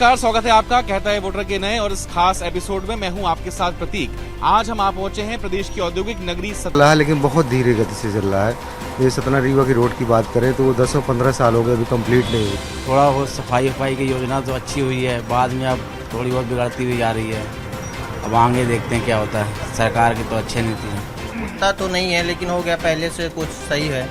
नमस्कार, स्वागत है आपका कहता है वोटर के नए और इस खास एपिसोड में मैं हूं आपके साथ प्रतीक। आज हम आप पहुंचे हैं प्रदेश की औद्योगिक नगरी सतना, लेकिन बहुत धीरे गति से चल रहा है। ये सतना रीवा की रोड की बात करें तो वो 10-15 साल हो गए, अभी कंप्लीट नहीं हुई। थोड़ा बहुत सफाई की योजना तो अच्छी हुई है, बाद में अब थोड़ी बहुत बिगड़ती हुई जा रही है। अब आगे देखते हैं क्या होता है। सरकार की तो अच्छी नीति है। उतना तो नहीं है लेकिन हो गया, पहले से कुछ सही है।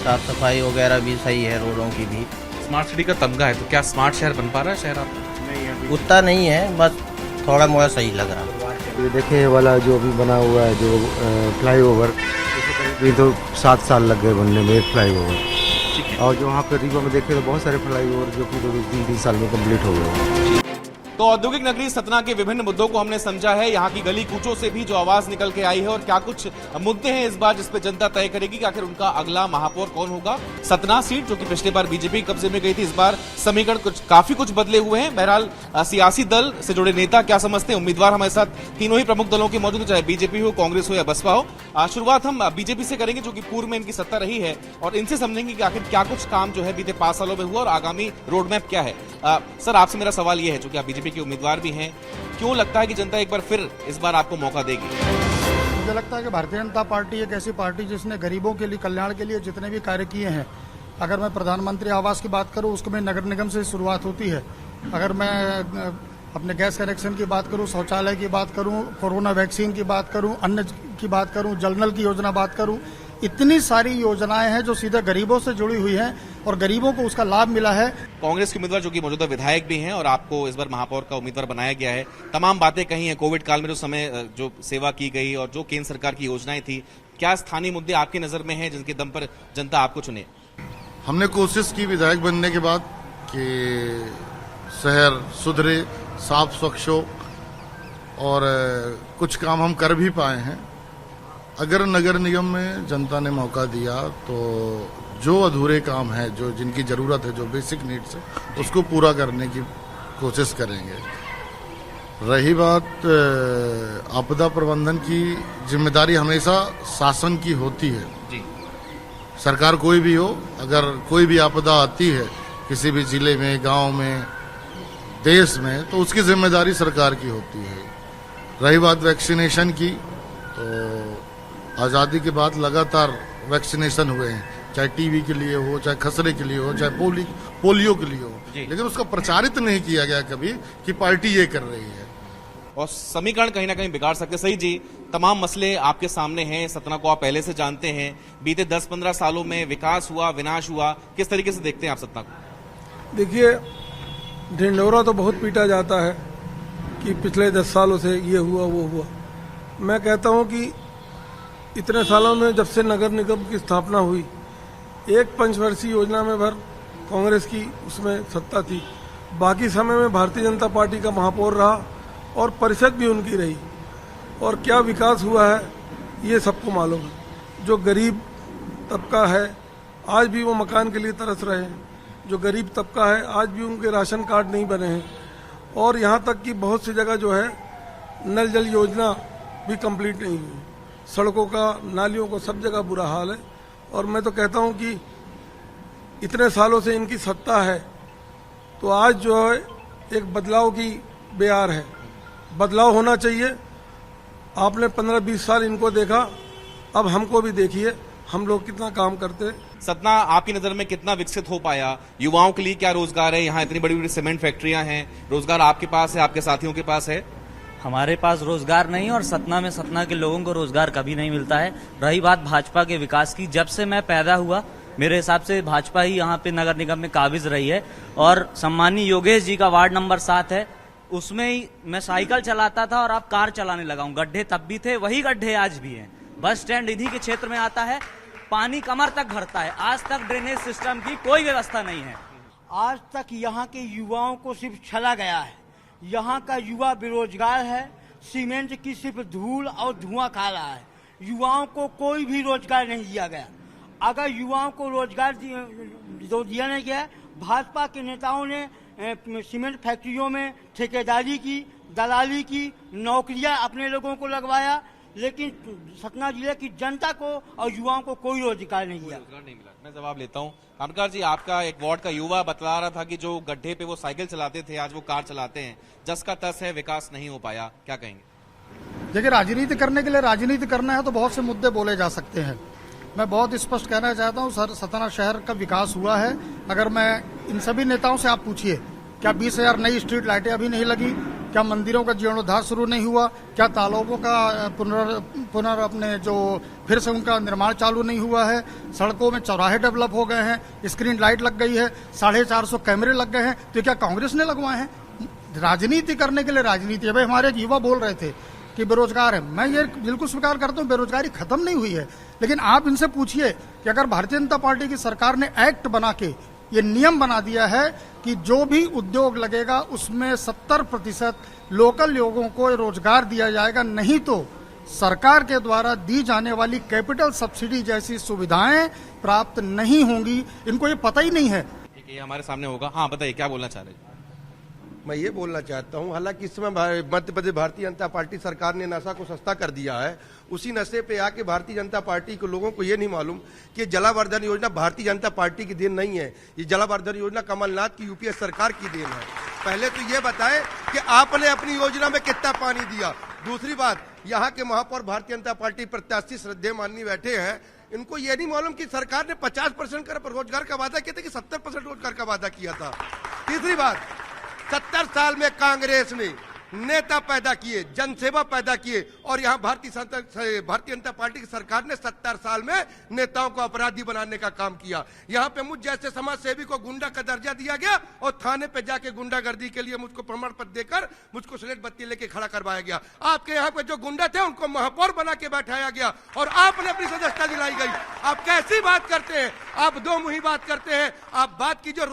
साफ सफाई वगैरह भी सही है, रोडों की भी। स्मार्ट सिटी का तमगा है, तो क्या स्मार्ट शहर बन पा रहा है शहर आपका? उतना नहीं है, बस थोड़ा मोड़ा सही लग रहा है। ये देखें ये वाला जो अभी बना हुआ है जो फ्लाईओवर, ये तो 7 साल लग गए बनने में, एक फ्लाईओवर। और जो वहाँ पे रीवा में देखे तो बहुत सारे फ्लाईओवर जो कि 2-3 साल में कंप्लीट हो गए। तो औद्योगिक नगरी सतना के विभिन्न मुद्दों को हमने समझा है। यहाँ की गली कूचों से भी जो आवाज निकल के आई है और क्या कुछ मुद्दे हैं इस बार जिस पे जनता तय करेगी कि आखिर उनका अगला महापौर कौन होगा। सतना सीट जो कि पिछले बार बीजेपी कब्जे में गई थी, इस बार समीकरण काफी कुछ बदले हुए हैं। बहरहाल सियासी दल से जुड़े नेता क्या समझते हैं, उम्मीदवार हमारे साथ तीनों ही प्रमुख दलों के मौजूद, चाहे बीजेपी हो, कांग्रेस हो या बसपा हो। शुरुआत हम बीजेपी से करेंगे जो कि पूर्व में इनकी सत्ता रही है, और इनसे समझेंगे कि आखिर क्या कुछ काम जो है बीते 5 सालों में हुआ और आगामी रोड मैप क्या है। सर, आपसे मेरा सवाल यह है, चूंकि आप बीजेपी के उम्मीदवार भी हैं, क्यों लगता है कि जनता एक बार फिर इस बार आपको मौका देगी? मुझे लगता है कि भारतीय जनता पार्टी एक ऐसी पार्टी जिसने गरीबों के लिए, कल्याण के लिए जितने भी कार्य किए हैं। अगर मैं प्रधानमंत्री आवास की बात करूं, उसमें नगर निगम से शुरुआत होती है। अगर मैं अपने गैस कनेक्शन की बात करूं, शौचालय की बात करूं, कोरोना वैक्सीन की बात करूं, अन्न की बात करूं, जल नल की योजना बात करूं, इतनी सारी योजनाएं हैं जो सीधे गरीबों से जुड़ी हुई हैं और गरीबों को उसका लाभ मिला है। कांग्रेस के उम्मीदवार जो कि मौजूदा विधायक भी हैं और आपको इस बार महापौर का उम्मीदवार बनाया गया है, तमाम बातें कही हैं। कोविड काल में जो समय जो सेवा की गई और जो केंद्र सरकार की योजनाएं थी, क्या स्थानीय मुद्दे आपकी नजर में हैं जिनके दम पर जनता आपको चुने? हमने कोशिश की विधायक बनने के बाद कि शहर सुधरे, साफ स्वच्छ हो, और कुछ काम हम कर भी पाए हैं। अगर नगर निगम में जनता ने मौका दिया तो जो अधूरे काम है, जो जिनकी जरूरत है, जो बेसिक नीड्स है, उसको पूरा करने की कोशिश करेंगे। रही बात आपदा प्रबंधन की, जिम्मेदारी हमेशा शासन की होती है जी। सरकार कोई भी हो, अगर कोई भी आपदा आती है किसी भी जिले में, गांव में, देश में, तो उसकी जिम्मेदारी सरकार की होती है। रही बात वैक्सीनेशन की, तो आज़ादी के बाद लगातार वैक्सीनेशन हुए हैं, चाहे टीबी के लिए हो, चाहे खसरे के लिए हो, चाहे पोलियो के लिए हो, लेकिन उसका प्रचारित नहीं किया गया कभी कि पार्टी ये कर रही है। और समीकरण कहीं ना कहीं बिगाड़ सकते। सही जी, तमाम मसले आपके सामने हैं, सतना को आप पहले से जानते हैं। बीते 10-15 सालों में विकास हुआ, विनाश हुआ, किस तरीके से देखते हैं आप सतना को? देखिए, ढिंढोरा तो बहुत पीटा जाता है कि पिछले 10 सालों से ये हुआ वो हुआ। मैं कहता हूँ कि इतने सालों में जब से नगर निगम की स्थापना हुई, एक पंचवर्षीय योजना में भर कांग्रेस की उसमें सत्ता थी, बाकी समय में भारतीय जनता पार्टी का महापौर रहा और परिषद भी उनकी रही। और क्या विकास हुआ है ये सबको मालूम है। जो गरीब तबका है आज भी वो मकान के लिए तरस रहे हैं, जो गरीब तबका है आज भी उनके राशन कार्ड नहीं बने हैं, और यहाँ तक कि बहुत सी जगह जो है नल जल योजना भी कंप्लीट नहीं हुई। सड़कों का, नालियों को, सब जगह बुरा हाल है। और मैं तो कहता हूं कि इतने सालों से इनकी सत्ता है, तो आज जो है एक बदलाव की बेआर है। बदलाव होना चाहिए। आपने 15-20 साल इनको देखा, अब हमको भी देखिए हम लोग कितना काम करते हैं। सतना आपकी नजर में कितना विकसित हो पाया? युवाओं के लिए क्या रोजगार है? यहाँ इतनी बड़ी बड़ी सीमेंट फैक्ट्रियां हैं, रोजगार आपके पास है, आपके साथियों के पास है? हमारे पास रोजगार नहीं, और सतना में सतना के लोगों को रोजगार कभी नहीं मिलता है। रही बात भाजपा के विकास की, जब से मैं पैदा हुआ मेरे हिसाब से भाजपा ही यहाँ पे नगर निगम में काबिज रही है। और सम्मानी योगेश जी का वार्ड नंबर 7 है, उसमें ही मैं साइकिल चलाता था और अब कार चलाने लगा हूँ। गड्ढे तब भी थे, वही गड्ढे आज भी हैं। बस स्टैंड इन्हीं के क्षेत्र में आता है, पानी कमर तक भरता है। आज तक ड्रेनेज सिस्टम की कोई व्यवस्था नहीं है। आज तक यहाँ के युवाओं को सिर्फ छला गया है। यहाँ का युवा बेरोजगार है, सीमेंट की सिर्फ धूल और धुआं खा रहा है। युवाओं को कोई भी रोजगार नहीं दिया गया। अगर युवाओं को रोजगार दिया नहीं गया, भाजपा के नेताओं ने सीमेंट फैक्ट्रियों में ठेकेदारी की, दलाली की, नौकरियां अपने लोगों को लगवाया। लेकिन सतना जिले की जनता को और युवाओं को कोई रोजगार नहीं दिया। रोजगार नहीं मिला। मैं जवाब लेता हूँ। कामकार जी, आपका एक वार्ड का युवा बतला रहा था कि जो गड्ढे पे वो साइकिल चलाते थे आज वो कार चलाते हैं। जस का तस है, विकास नहीं हो पाया, क्या कहेंगे? देखिए, राजनीति करने के लिए राजनीति करना है तो बहुत से मुद्दे बोले जा सकते हैं। मैं बहुत स्पष्ट कहना चाहता हूँ, सर, सतना शहर का विकास हुआ है। अगर मैं इन सभी नेताओं से आप पूछिए, क्या 20,000 नई स्ट्रीट लाइटें अभी नहीं लगी? क्या मंदिरों का जीर्णोद्धार शुरू नहीं हुआ? क्या तालाबों का पुनर अपने जो फिर से उनका निर्माण चालू नहीं हुआ है? सड़कों में चौराहे डेवलप हो गए हैं, स्क्रीन लाइट लग गई है, 450 कैमरे लग गए हैं। तो क्या कांग्रेस ने लगवाए हैं? राजनीति करने के लिए राजनीति है। भाई, हमारे एक युवा बोल रहे थे कि बेरोजगार है। मैं ये बिल्कुल स्वीकार करता हूँ, बेरोजगारी खत्म नहीं हुई है। लेकिन आप इनसे पूछिए कि अगर भारतीय जनता पार्टी की सरकार ने एक्ट बना के ये नियम बना दिया है कि जो भी उद्योग लगेगा उसमें 70% लोकल लोगों को रोजगार दिया जाएगा, नहीं तो सरकार के द्वारा दी जाने वाली कैपिटल सब्सिडी जैसी सुविधाएं प्राप्त नहीं होंगी। इनको ये पता ही नहीं है। ठीक है, ये हमारे सामने होगा। हाँ, बताइए क्या बोलना चाह रहे हैं? मैं ये बोलना चाहता हूं, हालांकि इस समय मध्य प्रदेश भारतीय जनता पार्टी सरकार ने नशा को सस्ता कर दिया है। उसी नशे पे आके भारतीय जनता पार्टी के लोगों को ये नहीं मालूम कि जलावर्धन योजना भारतीय जनता पार्टी की देन नहीं है। ये जलावर्धन योजना कमलनाथ की यूपीए सरकार की देन है। पहले तो ये बताएं कि आपने अपनी योजना में कितना पानी दिया। दूसरी बात, यहाँ के महापौर भारतीय जनता पार्टी प्रत्याशी श्रद्धेय माननी बैठे हैं, इनको ये नहीं मालूम कि सरकार ने 50% का रोजगार का वादा किया था कि 70% रोजगार का वादा किया था। तीसरी बात, 70 साल में कांग्रेस ने नेता पैदा किए, जनसेवा पैदा किए, और यहाँ भारतीय जनता पार्टी की सरकार ने 70 साल में नेताओं को अपराधी बनाने का काम किया। यहाँ पे मुझ जैसे समाज सेवी को गुंडा का दर्जा दिया गया और थाने पे जाके गुंडागर्दी के लिए मुझको प्रमाण पत्र देकर मुझको स्लेट बत्ती लेके खड़ा करवाया गया। आपके यहाँ पे जो गुंडा थे उनको महापौर बना के बैठाया गया और आपने अपनी सदस्यता दिलाई गई। आप कैसी बात करते हैं? आप दो मुही बात करते हैं। आप बात कीजिए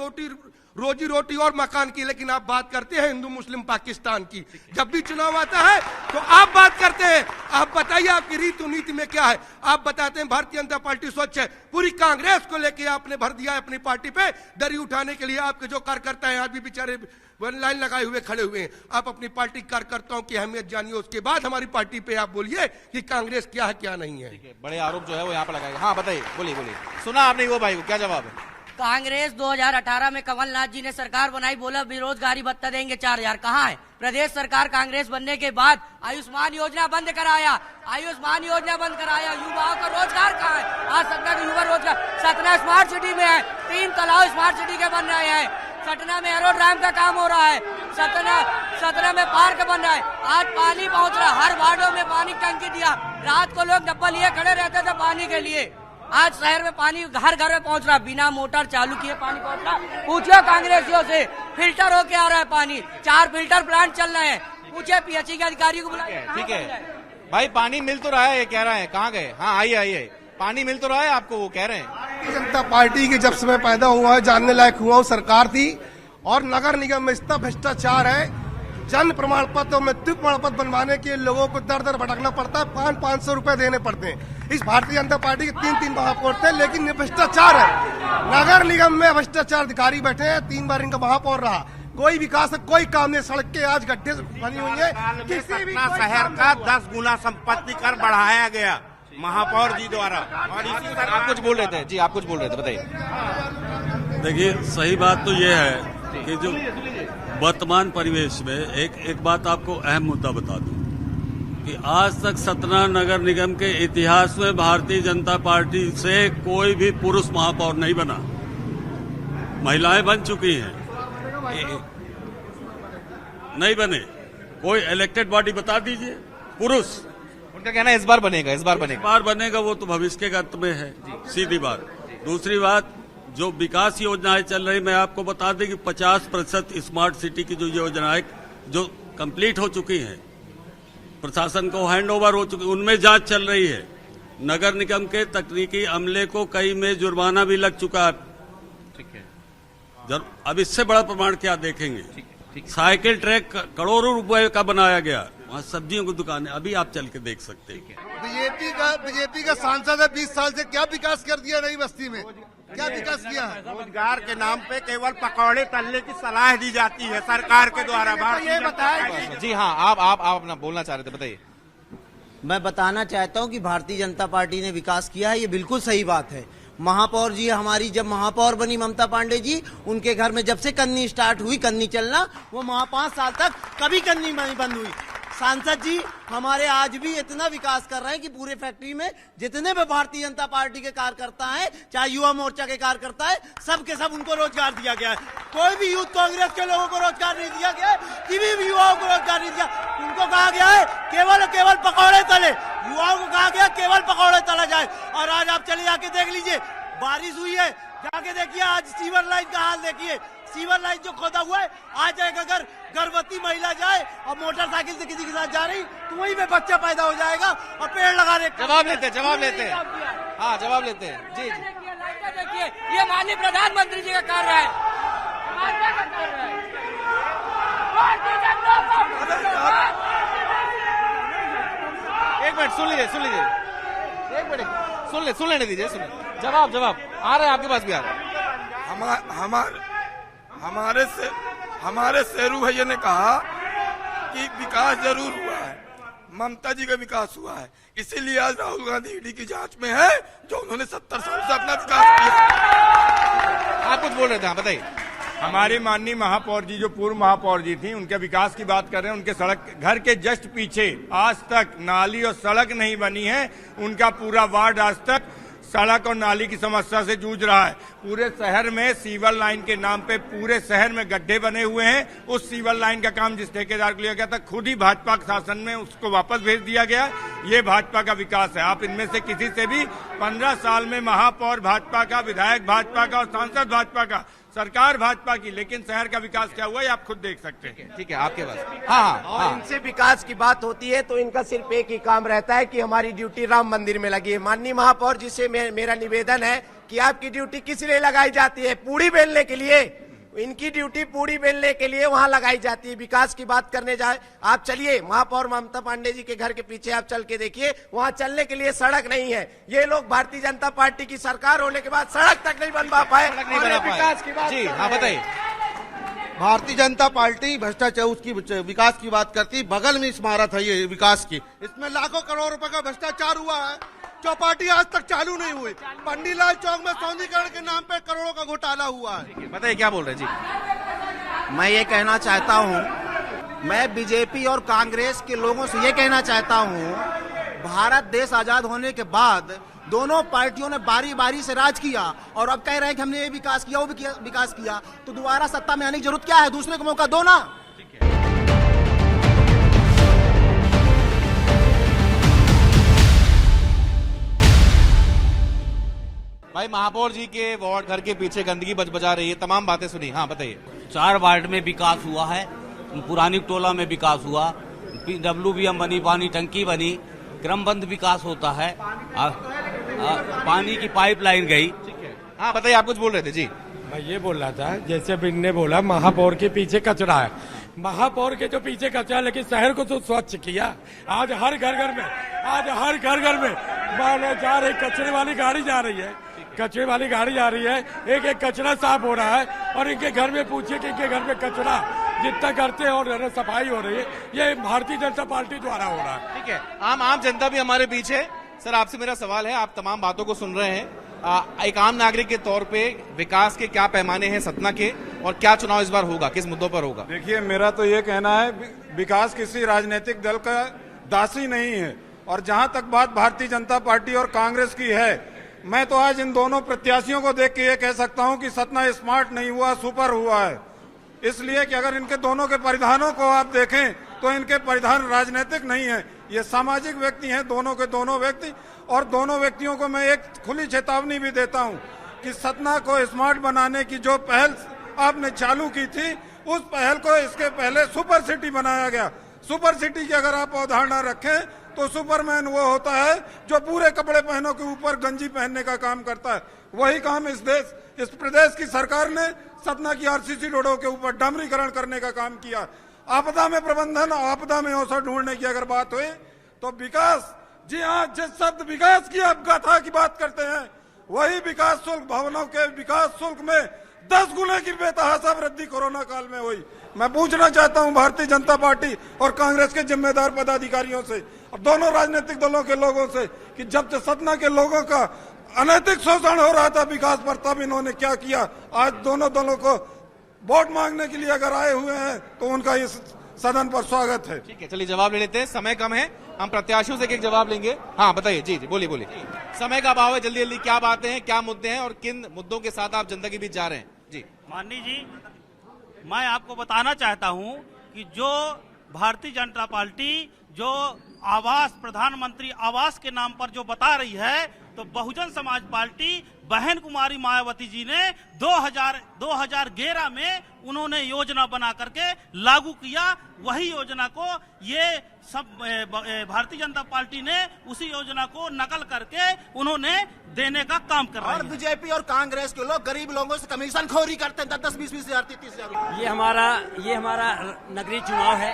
रोजी रोटी और मकान की, लेकिन आप बात करते हैं हिंदू मुस्लिम पाकिस्तान की। जब भी चुनाव आता है तो आप बात करते हैं। आप बताइए आपकी रीति नीति में क्या है? आप बताते हैं भारतीय जनता पार्टी स्वच्छ है, पूरी कांग्रेस को लेके आपने भर दिया है अपनी पार्टी पे दरी उठाने के लिए। आपके जो कार्यकर्ता हैं आज भी बेचारे लाइन लगाए हुए खड़े हुए हैं। आप अपनी पार्टी कार्यकर्ताओं की अहमियत जानिए, उसके बाद हमारी पार्टी पे आप बोलिए कि कांग्रेस क्या है क्या नहीं है। बड़े आरोप जो है वो यहाँ पर लगाएगा। हाँ, बताइए, बोलिए। सुना आपने वो भाई को, क्या जवाब है? कांग्रेस 2018 में कमलनाथ जी ने सरकार बनाई, बोला बेरोजगारी भत्ता देंगे 4,000। कहाँ है? प्रदेश सरकार कांग्रेस बनने के बाद आयुष्मान योजना बंद कराया, युवाओं का रोजगार कहाँ है? आज सतना का युवा रोजगार, सतना स्मार्ट सिटी में है, 3 तालाब स्मार्ट सिटी के बन रहे हैं। सतना में एरोड्राम का काम हो रहा है, सतना में पार्क बन रहा है। आज पानी पहुँच रहा, हर वार्डों में पानी टंकी दिया। रात को लोग डब्बा लिए खड़े रहते थे पानी के लिए। आज शहर में पानी घर घर में पहुंच रहा, बिना मोटर चालू किए पानी पहुंच रहा। पूछिए कांग्रेसियों से, फिल्टर होके आ रहा है पानी, 4 फिल्टर प्लांट चल रहे हैं। पूछिए पीएचई के अधिकारी को बुलाइए। ठीक है भाई, पानी मिल तो रहा है, ये कह रहा है। कहाँ गए? हाँ, आइए। पानी मिल तो रहा है आपको, वो कह रहे हैं। भारतीय जनता पार्टी के जब से मैं पैदा हुआ है, जानने लायक हुआ हूँ, सरकार थी और नगर निगम में इतना भ्रष्टाचार है। जन्म प्रमाण पत्र और मृत्यु प्रमाण पत्र बनवाने के लोगों को दर दर भटकना पड़ता है, 500 रुपए देने पड़ते हैं। इस भारतीय जनता पार्टी के 3 महापौर थे, लेकिन ये भ्रष्टाचार है। नगर निगम में भ्रष्टाचार अधिकारी बैठे हैं, 3 बार इनका महापौर रहा। कोई विकास कोई काम नहीं, सड़क के आज गड्ढे बनी हुई है। किसी भी शहर का 10 गुना संपत्ति कर बढ़ाया गया महापौर जी द्वारा। और इसी सर आप कुछ बोल रहे थे जी, आप कुछ बोल रहे थे, बताइए। देखिए, सही बात तो ये है कि जो वर्तमान परिवेश में एक बात आपको अहम मुद्दा बता दूं कि आज तक सतना नगर निगम के इतिहास में भारतीय जनता पार्टी से कोई भी पुरुष महापौर नहीं बना। महिलाएं बन चुकी हैं, नहीं बने। कोई इलेक्टेड बॉडी बता दीजिए पुरुष। उनका कहना है इस बार बनेगा। वो तो भविष्य के गत में है, सीधी बात। दूसरी बात, जो विकास योजनाएं चल रही, मैं आपको बता दें कि 50% स्मार्ट सिटी की जो योजनाएं जो कंप्लीट हो चुकी हैं, प्रशासन को हैंडओवर हो चुकी, उनमें जांच चल रही है। नगर निगम के तकनीकी अमले को कई में जुर्माना भी लग चुका है। ठीक है, अब इससे बड़ा प्रमाण क्या देखेंगे? साइकिल ट्रैक करोड़ों रुपए का बनाया गया, वहाँ सब्जियों की दुकानें, अभी आप चल के देख सकते हैं। बीजेपी का सांसद है, 20 साल से क्या विकास कर दिया नई बस्ती में? क्या विकास किया है? रोजगार के नाम पे केवल पकौड़े तलने की सलाह दी जाती है सरकार के द्वारा। ये बताएं। जी हाँ, आप अपना बोलना चाह रहे थे, बताइए। मैं बताना चाहता हूं कि भारतीय जनता पार्टी ने विकास किया है, ये बिल्कुल सही बात है। महापौर जी हमारी जब महापौर बनी ममता पांडे जी, उनके घर में जब से कन्नी स्टार्ट हुई, कन्नी चलना, वो 5 साल तक कभी कन्नी नहीं बंद हुई। सांसद जी हमारे आज भी इतना विकास कर रहे हैं कि पूरे फैक्ट्री में जितने भी भारतीय जनता पार्टी के कार्यकर्ता हैं, चाहे युवा मोर्चा के कार्यकर्ता है, सब के सब उनको रोजगार दिया गया है। कोई भी यूथ कांग्रेस के लोगों को रोजगार नहीं दिया गया है, किसी भी युवाओं को रोजगार नहीं दिया। उनको कहा गया है केवल केवल पकौड़े तले, युवाओं को कहा गया केवल पकौड़े तला जाए। और आज आप चले जाके देख लीजिए, बारिश हुई है, जाके देखिए आज सीवर लाइन का हाल देखिए। सीवर लाइन जो खोदा हुआ है, आज एक अगर गर्भवती महिला जाए और मोटरसाइकिल से किसी के साथ जा रही, तो वहीं पे बच्चा पैदा हो जाएगा और पेड़ लगाने। जवाब लेते हैं। हाँ, जवाब लेते हैं। जी जी, देखिए ये माननीय प्रधानमंत्री जी का कार्य है। एक मिनट सुन लीजिए, एक मिनट सुन लेने दीजिए। जवाब आ रहा है आपके पास भी आ रहा है। हमारे शेरू भैया ने कहा कि विकास जरूर हुआ है, ममता जी का विकास हुआ है, इसीलिए आज राहुल गांधी ईडी की जांच में है, जो उन्होंने 70 साल से अपना विकास किया। आप कुछ बोल रहे थे, बताइए। हमारी माननीय महापौर जी, जो पूर्व महापौर जी थी, उनके विकास की बात कर रहे हैं। उनके सड़क घर के जस्ट पीछे आज तक नाली और सड़क नहीं बनी है। उनका पूरा वार्ड आज तक सड़क और नाली की समस्या से जूझ रहा है। पूरे शहर में सीवर लाइन के नाम पे पूरे शहर में गड्ढे बने हुए हैं। उस सीवर लाइन का काम जिस ठेकेदार को लिया गया था, खुद ही भाजपा के शासन में उसको वापस भेज दिया गया। ये भाजपा का विकास है। आप इनमें से किसी से भी 15 साल में महापौर भाजपा का, विधायक भाजपा का और सांसद भाजपा का, सरकार भाजपा की, लेकिन शहर का विकास क्या हुआ है आप खुद देख सकते हैं। ठीक है, आपके पास। हाँ। इनसे विकास की बात होती है तो इनका सिर्फ एक ही काम रहता है कि हमारी ड्यूटी राम मंदिर में लगी है। माननीय महापौर जी से मेरा निवेदन है कि आपकी ड्यूटी किस लिए लगाई जाती है? पूड़ी बेलने के लिए। इनकी ड्यूटी पूड़ी बेलने के लिए वहां लगाई जाती है। विकास की बात करने जाए, आप चलिए महापौर ममता पांडे जी के घर के पीछे आप चल के देखिए, वहां चलने के लिए सड़क नहीं है। ये लोग भारतीय जनता पार्टी की सरकार होने के बाद सड़क तक नहीं बन पाए। विकास की बात, जी हाँ, बताइए। भारतीय जनता पार्टी भ्रष्टाचार, उसकी विकास की बात करती, बगल में इमारत है ये विकास की, इसमें लाखों करोड़ रुपए का भ्रष्टाचार हुआ है। चौपाटी आज तक चालू नहीं हुई। पंडीलाल चौक में सौंदर्यीकरण के नाम पे करोड़ों का घोटाला हुआ है। बताइए क्या बोल रहे हैं जी। मैं ये कहना चाहता हूँ, मैं बीजेपी और कांग्रेस के लोगों से ये कहना चाहता हूँ, भारत देश आजाद होने के बाद दोनों पार्टियों ने बारी बारी से राज किया और अब कह रहे हैं कि हमने ये विकास किया, वो भी विकास किया, तो दोबारा सत्ता में आने की जरूरत क्या है? दूसरे को मौका दो ना। भाई, महापौर जी के वार्ड घर के पीछे गंदगी बजा रही है, तमाम बातें सुनी। हाँ, बताइए। 4 वार्ड में विकास हुआ है। पुरानी टोला में विकास हुआ, WBM बनी, पानी टंकी बनी, क्रमबद्ध विकास होता है। पानी की पाइपलाइन गई। हाँ, बताइए, आप कुछ बोल रहे थे जी। मैं ये बोल रहा था, जैसे बिन्ने बोला महापौर के पीछे कचरा है, महापौर के जो पीछे कचरा, लेकिन शहर को तो स्वच्छ किया। आज हर घर घर में जा रही कचरे वाली गाड़ी जा रही है, एक एक कचरा साफ हो रहा है। और इनके घर में पूछिए कि इनके घर में कचरा जितना करते हैं और सफाई हो रही है, ये भारतीय जनता पार्टी द्वारा हो रहा है। ठीक है, आम जनता भी हमारे पीछे। सर, आपसे मेरा सवाल है, आप तमाम बातों को सुन रहे हैं, एक आम नागरिक के तौर पे विकास के क्या पैमाने हैं सतना के, और क्या चुनाव इस बार होगा, किस मुद्दों पर होगा? देखिए, मेरा तो ये कहना है, विकास किसी राजनीतिक दल का दासी नहीं है। और जहां तक बात भारतीय जनता पार्टी और कांग्रेस की है, मैं तो आज इन दोनों प्रत्याशियों को देख के ये कह सकता हूं कि सतना स्मार्ट नहीं हुआ, सुपर हुआ है। इसलिए कि अगर इनके दोनों के परिधानों को आप देखें तो इनके परिधान राजनीतिक नहीं है, ये सामाजिक व्यक्ति हैं, दोनों के दोनों व्यक्ति। और दोनों व्यक्तियों को मैं एक खुली चेतावनी भी देता हूं कि सतना को स्मार्ट बनाने की जो पहल आपने चालू की थी, उस पहल को इसके पहले सुपर सिटी बनाया गया। सुपर सिटी की अगर आप अवधारणा रखें तो सुपरमैन वो होता है जो पूरे कपड़े पहनों के ऊपर गंजी पहनने का काम करता है। वही काम इस प्रदेश की सरकार ने सतना की RCC रोडों के ऊपर डामरीकरण करने का काम किया। आपदा में प्रबंधन, आपदा में अवसर ढूंढने की अगर बात हुई तो विकास, जी हाँ, जिस शब्द विकास की आप गाथा की बात करते हैं, वही विकास शुल्क, भवनों के विकास शुल्क में 10 गुने की बेतहाशा वृद्धि कोरोना काल में हुई। मैं पूछना चाहता हूं भारतीय जनता पार्टी और कांग्रेस के जिम्मेदार पदाधिकारियों से, और दोनों राजनीतिक दलों के लोगों से कि जब से सतना के लोगों का अनैतिक शोषण हो रहा था विकास पर, तब इन्होंने क्या किया। आज दोनों दलों को वोट मांगने के लिए अगर आए हुए हैं तो उनका इस सदन पर स्वागत है। ठीक है, चलिए जवाब ले लेते हैं, समय कम है, हम प्रत्याशियों से एक जवाब लेंगे। हाँ बताइए, जी जी बोलिए बोलिए, समय का अभाव है, जल्दी जल्दी क्या बातें हैं, क्या मुद्दे हैं और किन मुद्दों के साथ आप जनता के बीच जा रहे हैं। जी माननीय जी, मैं आपको बताना चाहता हूं कि जो भारतीय जनता पार्टी जो आवास, प्रधानमंत्री आवास के नाम पर जो बता रही है, तो बहुजन समाज पार्टी बहन कुमारी मायावती जी ने 2011 में उन्होंने योजना बना करके लागू किया। वही योजना को ये सब भारतीय जनता पार्टी ने उसी योजना को नकल करके उन्होंने देने का काम कर रहे हैं। और बीजेपी और कांग्रेस के लोग गरीब लोगों से कमीशन खोरी करते हैं, 10-20 हजार 30 हजार। ये हमारा नगरीय चुनाव है,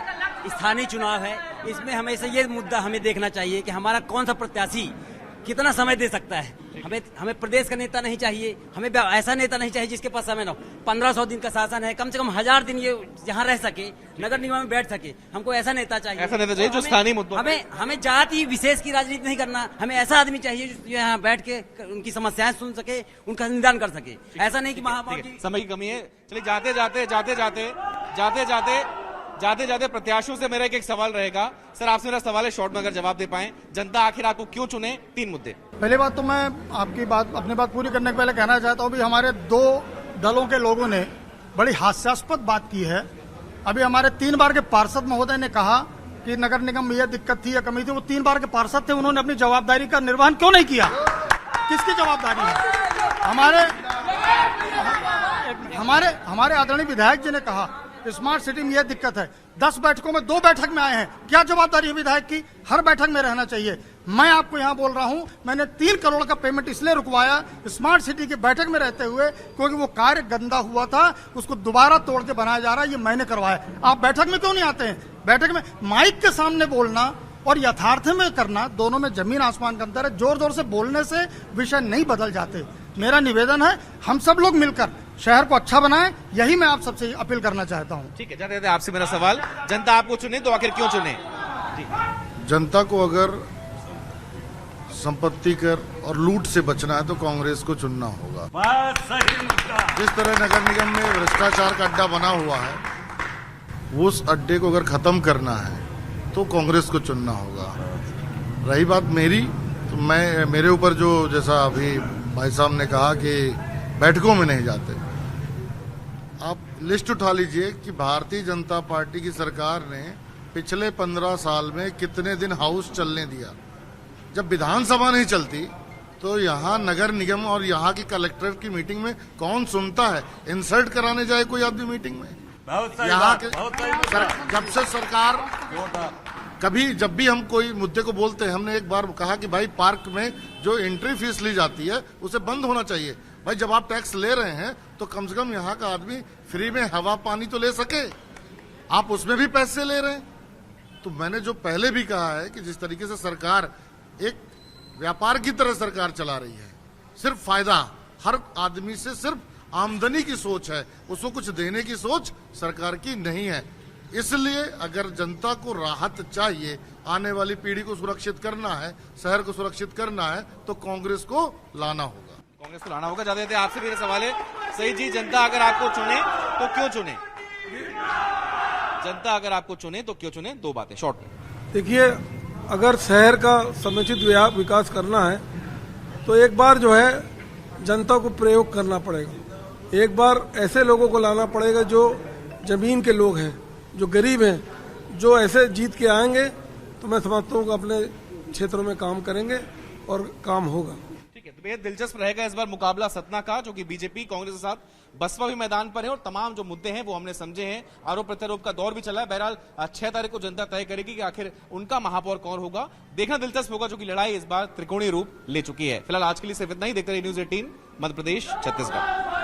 स्थानीय चुनाव है। इसमें हमेशा ये मुद्दा हमें देखना चाहिए कि हमारा कौन सा प्रत्याशी कितना समय दे सकता है। हमें प्रदेश का नेता नहीं चाहिए, हमें ऐसा नेता नहीं चाहिए जिसके पास समय न हो। 1500 दिन का शासन है, कम से कम 1000 दिन ये यहाँ रह सके, नगर निगम में बैठ सके। हमको ऐसा नेता चाहिए, ऐसा नेता चाहिए जो स्थानीय मुद्दों हमें जाति विशेष की राजनीति नहीं करना। हमें ऐसा आदमी चाहिए जो यहाँ बैठ के उनकी समस्याएं सुन सके, उनका निदान कर सके। ऐसा नहीं कि महापौर समय की कमी है। चलिए जाते जाते प्रत्याशियों से मेरा एक सवाल रहेगा। सर आपसे मेरा सवाल है, शॉर्ट में अगर जवाब दे पाएं, जनता आखिर आपको क्यों चुने, 3 मुद्दे। पहली बात तो मैं अपनी बात पूरी करने के पहले कहना चाहता हूं भी हमारे 2 दलों के लोगों ने बड़ी हास्यास्पद बात की है। अभी हमारे 3 बार के पार्षद महोदय ने कहा कि नगर निगम में यह दिक्कत थी या कमी थी। वो 3 बार के पार्षद थे, उन्होंने अपनी जवाबदारी का निर्वहन क्यों नहीं किया? किसकी जवाबदारी है? हमारे आदरणीय विधायक जी ने कहा स्मार्ट सिटी में यह दिक्कत है, 10 बैठकों में 2 बैठक में आए हैं। क्या जवाबदारी है विधायक की? हर बैठक में रहना चाहिए। मैं आपको यहाँ बोल रहा हूँ, मैंने 3 करोड़ का पेमेंट इसलिए रुकवाया स्मार्ट सिटी की बैठक में रहते हुए, क्योंकि वो कार्य गंदा हुआ था, उसको दोबारा तोड़ के बनाया जा रहा है, ये मैंने करवाया। आप बैठक में क्यों नहीं आते हैं? बैठक में माइक के सामने बोलना और यथार्थ में करना, दोनों में जमीन आसमान का अंतर है। जोर जोर से बोलने से विषय नहीं बदल जाते। मेरा निवेदन है, हम सब लोग मिलकर शहर को अच्छा बनाएं, यही मैं आप सबसे अपील करना चाहता हूं। ठीक है, जाते जाते आपसे मेरा सवाल, जनता आपको चुने तो आखिर क्यों चुने? जनता को अगर संपत्ति कर और लूट से बचना है तो कांग्रेस को चुनना होगा। जिस तरह नगर निगम में भ्रष्टाचार का अड्डा बना हुआ है, उस अड्डे को अगर खत्म करना है तो कांग्रेस को चुनना होगा। रही बात मेरी, तो मेरे ऊपर जो जैसा अभी भाई साहब ने कहा कि बैठकों में नहीं जाते, आप लिस्ट उठा लीजिए कि भारतीय जनता पार्टी की सरकार ने पिछले 15 साल में कितने दिन हाउस चलने दिया। जब विधानसभा नहीं चलती तो यहाँ नगर निगम और यहाँ की कलेक्ट्रेट की मीटिंग में कौन सुनता है? इंसल्ट कराने जाए कोई आदमी मीटिंग में? यहाँ के जब से सरकार जब भी हम कोई मुद्दे को बोलते हैं, हमने एक बार कहा कि भाई पार्क में जो एंट्री फीस ली जाती है उसे बंद होना चाहिए। भाई जब आप टैक्स ले रहे हैं तो कम से कम यहाँ का आदमी फ्री में हवा पानी तो ले सके, आप उसमें भी पैसे ले रहे हैं। तो मैंने जो पहले भी कहा है कि जिस तरीके से सरकार एक व्यापार की तरह सरकार चला रही है, सिर्फ फायदा, हर आदमी से सिर्फ आमदनी की सोच है, उसको कुछ देने की सोच सरकार की नहीं है। इसलिए अगर जनता को राहत चाहिए, आने वाली पीढ़ी को सुरक्षित करना है, शहर को सुरक्षित करना है, तो कांग्रेस को लाना होगा। कांग्रेस को लाना होगा। जाते आपसे मेरा सवाल है, सही जी, जनता अगर आपको चुने तो क्यों चुने? जनता अगर आपको चुने तो क्यों चुने? 2 बातें शॉर्ट में। देखिए, अगर शहर का समुचित विकास करना है तो एक बार जो है जनता को प्रयोग करना पड़ेगा। एक बार ऐसे लोगों को लाना पड़ेगा जो जमीन के लोग हैं, जो गरीब हैं, जो ऐसे जीत के आएंगे तो मैं समझता हूँ कि अपने क्षेत्रों में काम करेंगे और काम होगा। ठीक है, तो बेहद दिलचस्प रहेगा इस बार मुकाबला सतना का, जो कि बीजेपी कांग्रेस के साथ बसपा भी मैदान पर है और तमाम जो मुद्दे हैं वो हमने समझे हैं। आरोप प्रत्यारोप का दौर भी चला है। बहरहाल 6 तारीख को जनता तय करेगी कि आखिर उनका महापौर कौन होगा। देखना दिलचस्प होगा, जो कि लड़ाई इस बार त्रिकोणीय रूप ले चुकी है। फिलहाल आज के लिए सिर्फ इतना ही। देखते रहिए News 18 मध्य प्रदेश छत्तीसगढ़।